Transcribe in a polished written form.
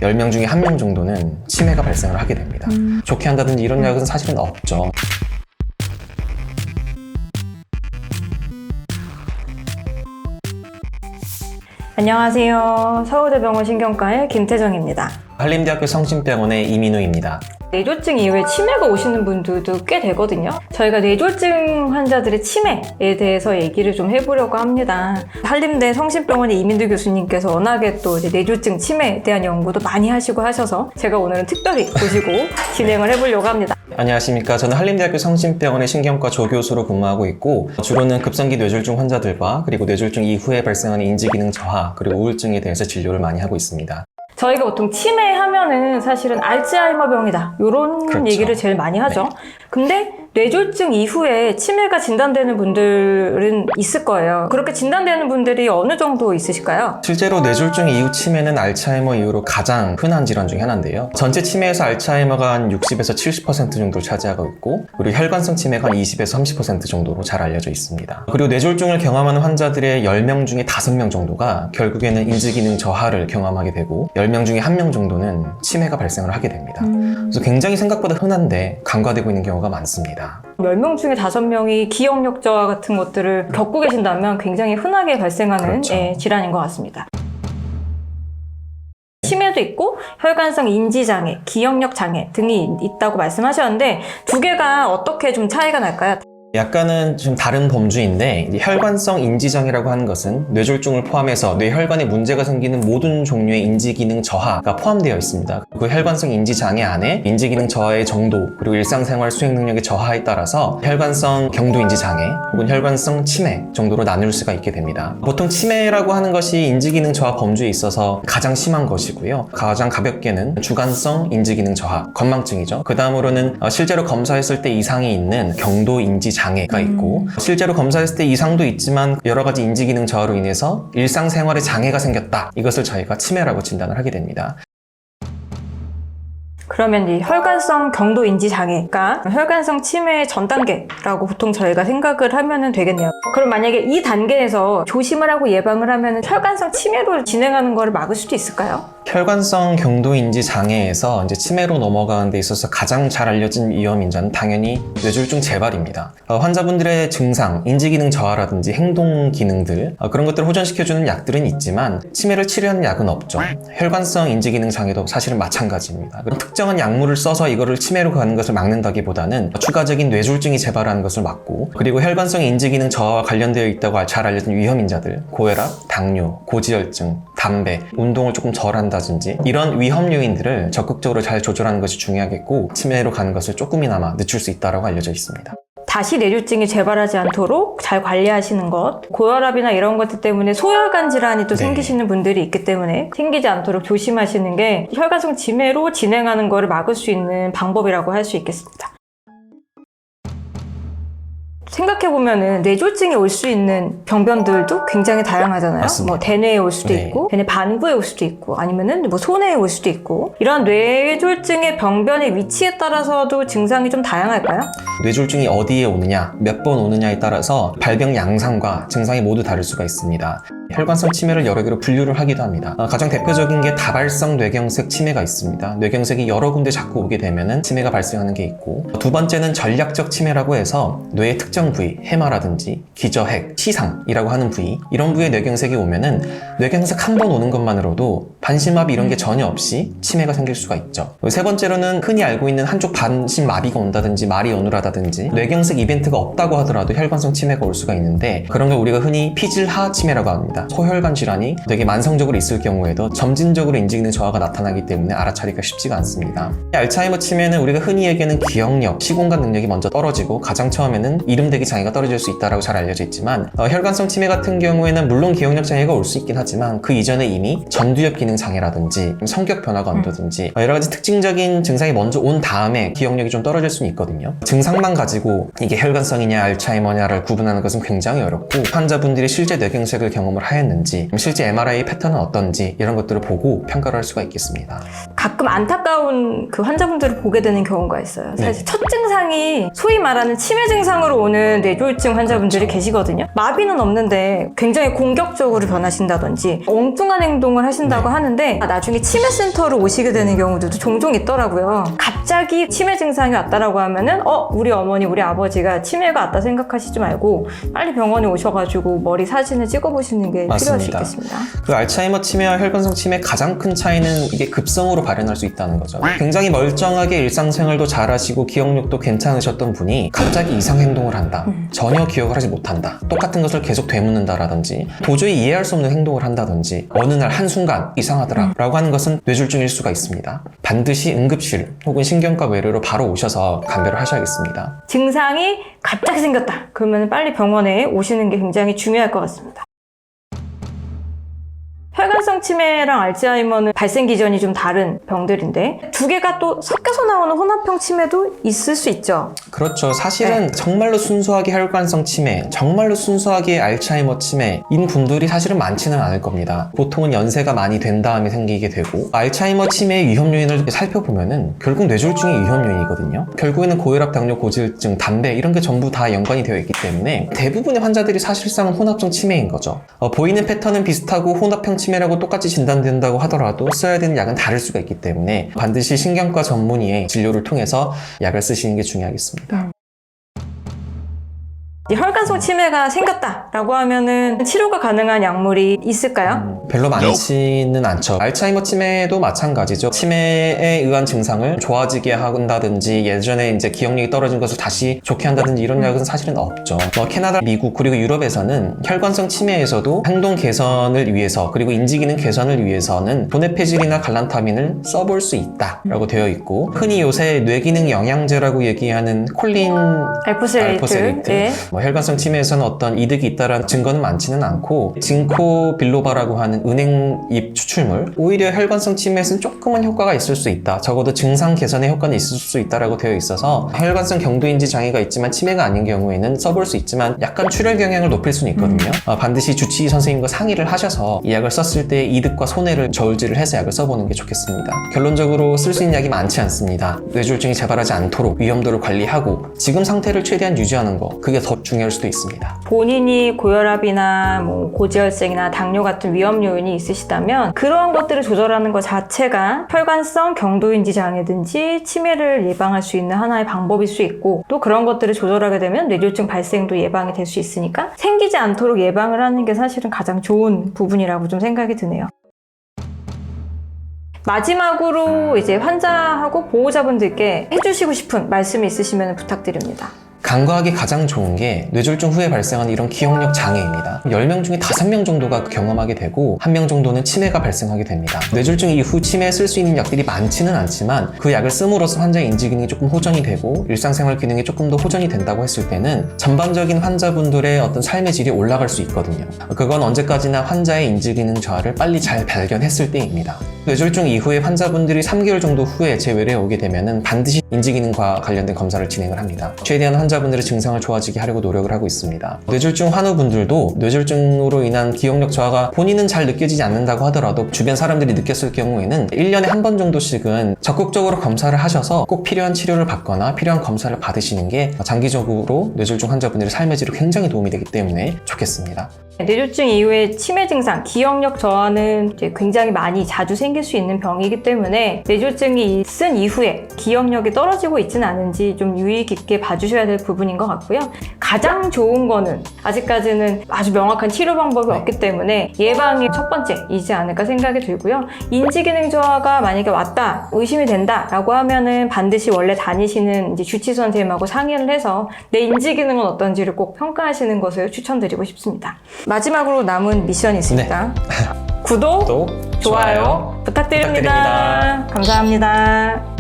10명 중에 1명 정도는 치매가 발생을 하게 됩니다. 좋게 한다든지 이런 약은 사실은 없죠. 안녕하세요. 서울대병원 신경과의 김태정입니다. 한림대학교 성심병원의 이민우입니다. 뇌졸중 이후에 치매가 오시는 분들도 꽤 되거든요. 저희가 뇌졸중 환자들의 치매에 대해서 얘기를 좀 해보려고 합니다. 한림대 성심병원의 이민두 교수님께서 워낙에 또 이제 뇌졸중 치매에 대한 연구도 많이 하시고 하셔서 제가 오늘은 특별히 모시고 진행을 해보려고 합니다. 안녕하십니까. 저는 한림대학교 성심병원의 신경과 조교수로 근무하고 있고 주로는 급성기 뇌졸중 환자들과 그리고 뇌졸중 이후에 발생하는 인지기능 저하 그리고 우울증에 대해서 진료를 많이 하고 있습니다. 저희가 보통 치매 하면은 사실은 알츠하이머병이다 이런 그렇죠. 얘기를 제일 많이 하죠. 네. 근데 뇌졸중 이후에 치매가 진단되는 분들은 있을 거예요. 그렇게 진단되는 분들이 어느 정도 있으실까요? 실제로 뇌졸중 이후 치매는 알츠하이머 이후로 가장 흔한 질환 중에 하나인데요. 전체 치매에서 알츠하이머가 한 60에서 70% 정도를 차지하고 있고 그리고 혈관성 치매가 한 20에서 30% 정도로 잘 알려져 있습니다. 그리고 뇌졸중을 경험하는 환자들의 10명 중에 5명 정도가 결국에는 인지기능 저하를 경험하게 되고 10명 중에 1명 정도는 치매가 발생을 하게 됩니다. 그래서 굉장히 생각보다 흔한데 간과되고 있는 경우가 많습니다. 10명 중에 5명이 기억력 저하 같은 것들을 겪고 계신다면 굉장히 흔하게 발생하는 그렇죠. 질환인 것 같습니다. 치매도 있고 혈관성 인지장애, 기억력 장애 등이 있다고 말씀하셨는데 두 개가 어떻게 좀 차이가 날까요? 약간은 좀 다른 범주인데 이제 혈관성 인지장애라고 하는 것은 뇌졸중을 포함해서 뇌혈관에 문제가 생기는 모든 종류의 인지기능 저하가 포함되어 있습니다. 그 혈관성 인지장애 안에 인지기능 저하의 정도 그리고 일상생활 수행 능력의 저하에 따라서 혈관성 경도인지장애 혹은 혈관성 치매 정도로 나눌 수가 있게 됩니다. 보통 치매라고 하는 것이 인지기능 저하 범주에 있어서 가장 심한 것이고요. 가장 가볍게는 주관성 인지기능 저하, 건망증이죠. 그 다음으로는 실제로 검사했을 때 이상이 있는 경도인지장애 장애가 있고 실제로 검사했을 때 이상도 있지만 여러 가지 인지기능 저하로 인해서 일상생활에 장애가 생겼다. 이것을 저희가 치매라고 진단을 하게 됩니다. 그러면 이 혈관성 경도인지 장애가 혈관성 치매의 전 단계라고 보통 저희가 생각을 하면 되겠네요. 그럼 만약에 이 단계에서 조심을 하고 예방을 하면 혈관성 치매로 진행하는 거를 막을 수도 있을까요? 혈관성 경도인지 장애에서 이제 치매로 넘어가는 데 있어서 가장 잘 알려진 위험인자는 당연히 뇌졸중 재발입니다. 환자분들의 증상, 인지기능 저하라든지 행동 기능들 그런 것들을 호전시켜주는 약들은 있지만 치매를 치료하는 약은 없죠. 혈관성 인지기능 장애도 사실은 마찬가지입니다. 그럼 특정한 약물을 써서 이거를 치매로 가는 것을 막는다기보다는 추가적인 뇌졸중이 재발하는 것을 막고 그리고 혈관성 인지기능 저하와 관련되어 있다고 잘 알려진 위험인자들, 고혈압, 당뇨, 고지혈증, 담배, 운동을 조금 덜 한다든지 이런 위험 요인들을 적극적으로 잘 조절하는 것이 중요하겠고 치매로 가는 것을 조금이나마 늦출 수 있다고 알려져 있습니다. 다시 뇌졸중이 재발하지 않도록 잘 관리하시는 것, 고혈압이나 이런 것들 때문에 소혈관 질환이 또 생기시는 분들이 있기 때문에 생기지 않도록 조심하시는 게 혈관성 치매로 진행하는 거를 막을 수 있는 방법이라고 할 수 있겠습니다. 생각해보면은 뇌졸중이 올 수 있는 병변들도 굉장히 다양하잖아요. 맞습니다. 뭐 대뇌에 올 수도 네. 있고 대뇌 반부에 올 수도 있고 아니면은 뭐 소뇌에 올 수도 있고 이런 뇌졸중의 병변의 위치에 따라서도 증상이 좀 다양할까요? 뇌졸중이 어디에 오느냐, 몇 번 오느냐에 따라서 발병 양상과 증상이 모두 다를 수가 있습니다. 혈관성 치매를 여러 개로 분류를 하기도 합니다. 가장 대표적인 게 다발성 뇌경색 치매가 있습니다. 뇌경색이 여러 군데 자꾸 오게 되면은 치매가 발생하는 게 있고 두 번째는 전략적 치매라고 해서 뇌의 특정 부위, 해마라든지 기저핵, 시상이라고 하는 부위 이런 부위에 뇌경색이 오면은 뇌경색 한 번 오는 것만으로도 반신마비 이런 게 전혀 없이 치매가 생길 수가 있죠. 세 번째로는 흔히 알고 있는 한쪽 반신마비가 온다든지 말이 어눌하다든지 뇌경색 이벤트가 없다고 하더라도 혈관성 치매가 올 수가 있는데 그런 걸 우리가 흔히 피질하 치매라고 합니다. 소혈관 질환이 되게 만성적으로 있을 경우에도 점진적으로 인지기능 저하가 나타나기 때문에 알아차리기가 쉽지가 않습니다. 알츠하이머 치매는 우리가 흔히 얘기하는 기억력, 시공간 능력이 먼저 떨어지고 가장 처음에는 이름대기 장애가 떨어질 수 있다고 잘 알려져 있지만 혈관성 치매 같은 경우에는 물론 기억력 장애가 올 수 있긴 하지만 그 이전에 이미 전두엽 기능 장애라든지 성격 변화가 온다든지 여러 가지 특징적인 증상이 먼저 온 다음에 기억력이 좀 떨어질 수는 있거든요. 증상만 가지고 이게 혈관성이냐 알츠하이머냐를 구분하는 것은 굉장히 어렵고 환자분들이 실제 뇌경색을 경험을 하였는지 실제 MRI 패턴은 어떤지 이런 것들을 보고 평가를 할 수가 있겠습니다. 가끔 안타까운 그 환자분들을 보게 되는 경우가 있어요. 사실 네. 첫 증상이 소위 말하는 치매 증상으로 오는 있는 뇌졸중 환자분들이 계시거든요. 마비는 없는데 굉장히 공격적으로 변하신다든지 엉뚱한 행동을 하신다고 하는데 나중에 치매센터로 오시게 되는 경우들도 종종 있더라고요. 갑자기 치매 증상이 왔다라고 하면은 우리 어머니, 우리 아버지가 치매가 왔다 생각하시지 말고 빨리 병원에 오셔가지고 머리 사진을 찍어보시는 게 필요할 수 맞습니다. 있겠습니다. 그 알츠하이머 치매와 혈관성 치매의 가장 큰 차이는 이게 급성으로 발현할 수 있다는 거죠. 굉장히 멀쩡하게 일상생활도 잘하시고 기억력도 괜찮으셨던 분이 갑자기 이상 행동을 한다. 전혀 기억을 하지 못한다. 똑같은 것을 계속 되묻는다라든지 도저히 이해할 수 없는 행동을 한다든지 어느 날 한순간 이상하더라 라고 하는 것은 뇌졸중일 수가 있습니다. 반드시 응급실 혹은 신경과 외래로 바로 오셔서 감별을 하셔야겠습니다. 증상이 갑자기 생겼다. 그러면 빨리 병원에 오시는 게 굉장히 중요할 것 같습니다. 혈관성 치매랑 알츠하이머는 발생 기전이 좀 다른 병들인데 두 개가 또 섞여서 나오는 혼합형 치매도 있을 수 있죠. 그렇죠. 사실은 정말로 순수하게 혈관성 치매, 정말로 순수하게 알츠하이머 치매인 분들이 사실은 많지는 않을 겁니다. 보통은 연세가 많이 된 다음에 생기게 되고 알츠하이머 치매의 위험 요인을 살펴보면은 결국 뇌졸중이 위험 요인이거든요. 결국에는 고혈압, 당뇨, 고지혈증, 담배 이런 게 전부 다 연관이 되어 있기 때문에 대부분의 환자들이 사실상은 혼합성 치매인 거죠. 보이는 패턴은 비슷하고 혼합형 치매라고 똑같이 진단된다고 하더라도 써야 되는 약은 다를 수가 있기 때문에 반드시 신경과 전문의의 진료를 통해서 약을 쓰시는 게 중요하겠습니다. 혈관성 치매가 생겼다라고 하면은 치료가 가능한 약물이 있을까요? 별로 많지는 않죠. 알츠하이머 치매도 마찬가지죠. 치매에 의한 증상을 좋아지게 한다든지 예전에 이제 기억력이 떨어진 것을 다시 좋게 한다든지 이런 약은 사실은 없죠. 캐나다, 미국 그리고 유럽에서는 혈관성 치매에서도 행동 개선을 위해서 그리고 인지 기능 개선을 위해서는 도네페질이나 갈란타민을 써볼 수 있다라고 되어 있고 흔히 요새 뇌기능 영양제라고 얘기하는 콜린 알포세레이트 예. 혈관성 치매에서는 어떤 이득이 있다라는 증거는 많지는 않고 징코 빌로바라고 하는 은행잎 추출물 오히려 혈관성 치매에서는 조금은 효과가 있을 수 있다. 적어도 증상 개선에 효과는 있을 수 있다라고 되어 있어서 혈관성 경도인지 장애가 있지만 치매가 아닌 경우에는 써볼 수 있지만 약간 출혈 경향을 높일 수는 있거든요. 반드시 주치의 선생님과 상의를 하셔서 이 약을 썼을 때 이득과 손해를 저울질을 해서 약을 써보는 게 좋겠습니다. 결론적으로 쓸 수 있는 약이 많지 않습니다. 뇌졸중이 재발하지 않도록 위험도를 관리하고 지금 상태를 최대한 유지하는 거 그게 더 중요할 수도 있습니다. 본인이 고혈압이나 고지혈증이나 당뇨 같은 위험 요인이 있으시다면 그러한 것들을 조절하는 것 자체가 혈관성 경도인지 장애든지 치매를 예방할 수 있는 하나의 방법일 수 있고 또 그런 것들을 조절하게 되면 뇌졸중 발생도 예방이 될 수 있으니까 생기지 않도록 예방을 하는 게 사실은 가장 좋은 부분이라고 좀 생각이 드네요. 마지막으로 이제 환자하고 보호자분들께 해주시고 싶은 말씀이 있으시면 부탁드립니다. 간과하기 가장 좋은 게 뇌졸중 후에 발생하는 이런 기억력 장애입니다. 10명 중에 5명 정도가 경험하게 되고 1명 정도는 치매가 발생하게 됩니다. 뇌졸중 이후 치매에 쓸 수 있는 약들이 많지는 않지만 그 약을 씀으로써 환자의 인지 기능이 조금 호전이 되고 일상생활 기능이 조금 더 호전이 된다고 했을 때는 전반적인 환자분들의 어떤 삶의 질이 올라갈 수 있거든요. 그건 언제까지나 환자의 인지 기능 저하를 빨리 잘 발견했을 때입니다. 뇌졸중 이후에 환자분들이 3개월 정도 후에 제 외래에 오게 되면은 반드시 인지 기능과 관련된 검사를 진행을 합니다. 최대한 환자분들의 증상을 좋아지게 하려고 노력을 하고 있습니다. 뇌졸중 환우분들도 뇌졸중으로 인한 기억력 저하가 본인은 잘 느껴지지 않는다고 하더라도 주변 사람들이 느꼈을 경우에는 1년에 한 번 정도씩은 적극적으로 검사를 하셔서 꼭 필요한 치료를 받거나 필요한 검사를 받으시는 게 장기적으로 뇌졸중 환자분들의 삶의 질에 굉장히 도움이 되기 때문에 좋겠습니다. 뇌졸중 이후에 치매 증상, 기억력 저하는 이제 굉장히 많이 자주 생길 수 있는 병이기 때문에 뇌졸중이 있은 이후에 기억력이 떨어지고 있지는 않은지 좀 유의 깊게 봐주셔야 될 부분인 것 같고요. 가장 좋은 거는 아직까지는 아주 명확한 치료 방법이 없기 때문에 예방이 첫 번째이지 않을까 생각이 들고요. 인지기능 저하가 만약에 왔다, 의심이 된다라고 하면은 반드시 원래 다니시는 이제 주치 선생님하고 상의를 해서 내 인지기능은 어떤지를 꼭 평가하시는 것을 추천드리고 싶습니다. 마지막으로 남은 미션이 있습니다. 구독, 좋아요 부탁드립니다. 감사합니다.